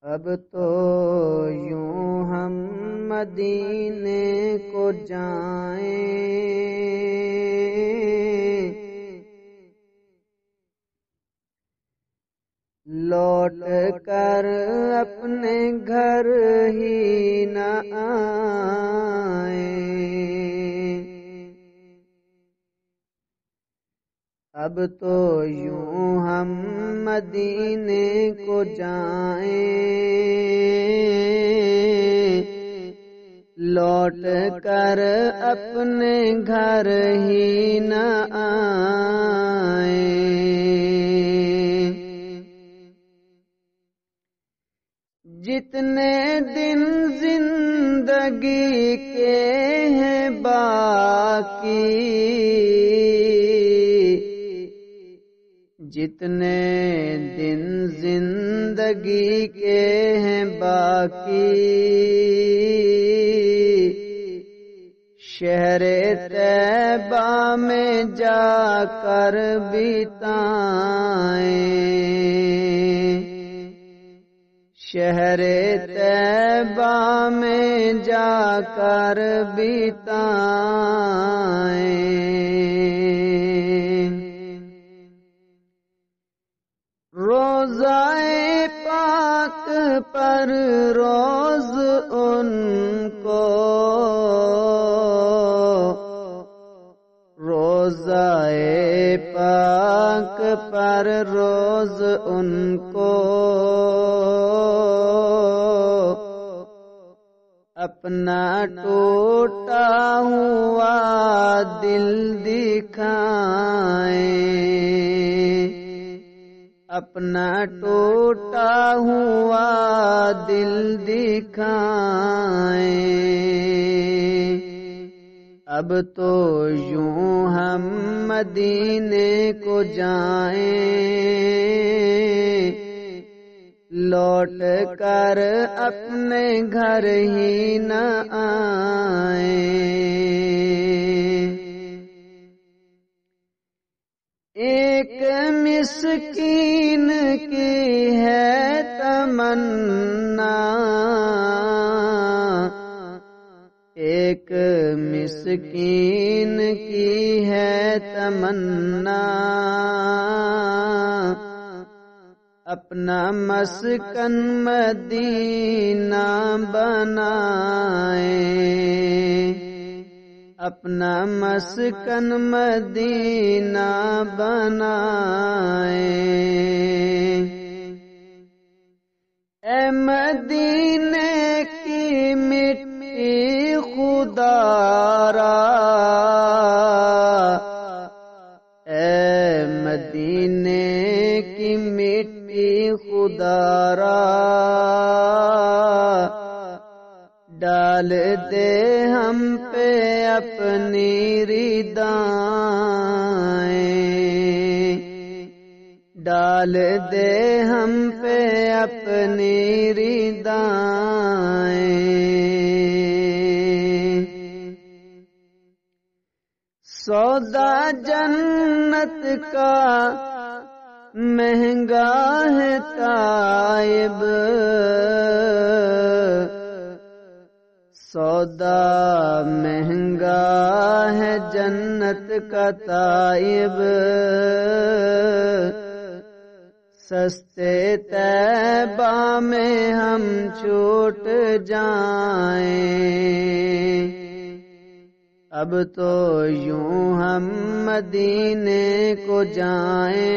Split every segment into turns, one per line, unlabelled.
اب تو یوں ہم مدینے کو جائیں، لوٹ کر اپنے گھر ہی نہ آئیں۔ اب تو یوں ہم مدینے کو جائیں، لوٹ کر اپنے گھر ہی نہ آئیں۔ جتنے دن زندگی کے ہیں باقی، جتنے دن زندگی کے ہیں باقی، شہر طیبہ میں جا کر بتائیں، شہر طیبہ میں جا کر بتائیں۔ روضہ پاک پر روز ان کو، روضہ پاک پر روز ان کو، اپنا ٹوٹا ہوا دل دکھائیں، اپنا ٹوٹا ہوا دل دکھائیں۔ اب تو یوں ہم مدینے کو جائیں، لوٹ کر اپنے گھر ہی نہ آئیں۔ ایک مسکین کی ہے تمنا، ایک مسکین کی ہے تمنا، اپنا مسکن مدینہ بنائیں، اپنا مسکن مدینہ بنائیں۔ اے مدینے کی مٹی خدارا، اے مدینے کی مٹی خدارا، ڈال دے ہم پہ اپنی ردائیں، ڈال دے ہم پہ اپنی ردائیں۔ سودا جنت کا مہنگا ہے طائب، سودا مہنگا ہے جنت کا طائب، سستے طیبہ میں ہم چھوٹ جائیں۔ اب تو یوں ہم مدینے کو جائیں،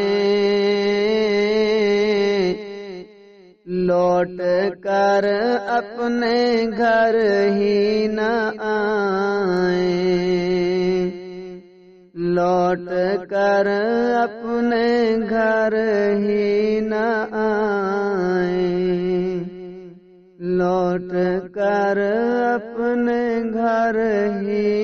لوٹ کر اپنے گھر ہی نہ آئیں، لوٹ کر اپنے گھر ہی نہ آئیں، لوٹ کر اپنے گھر ہی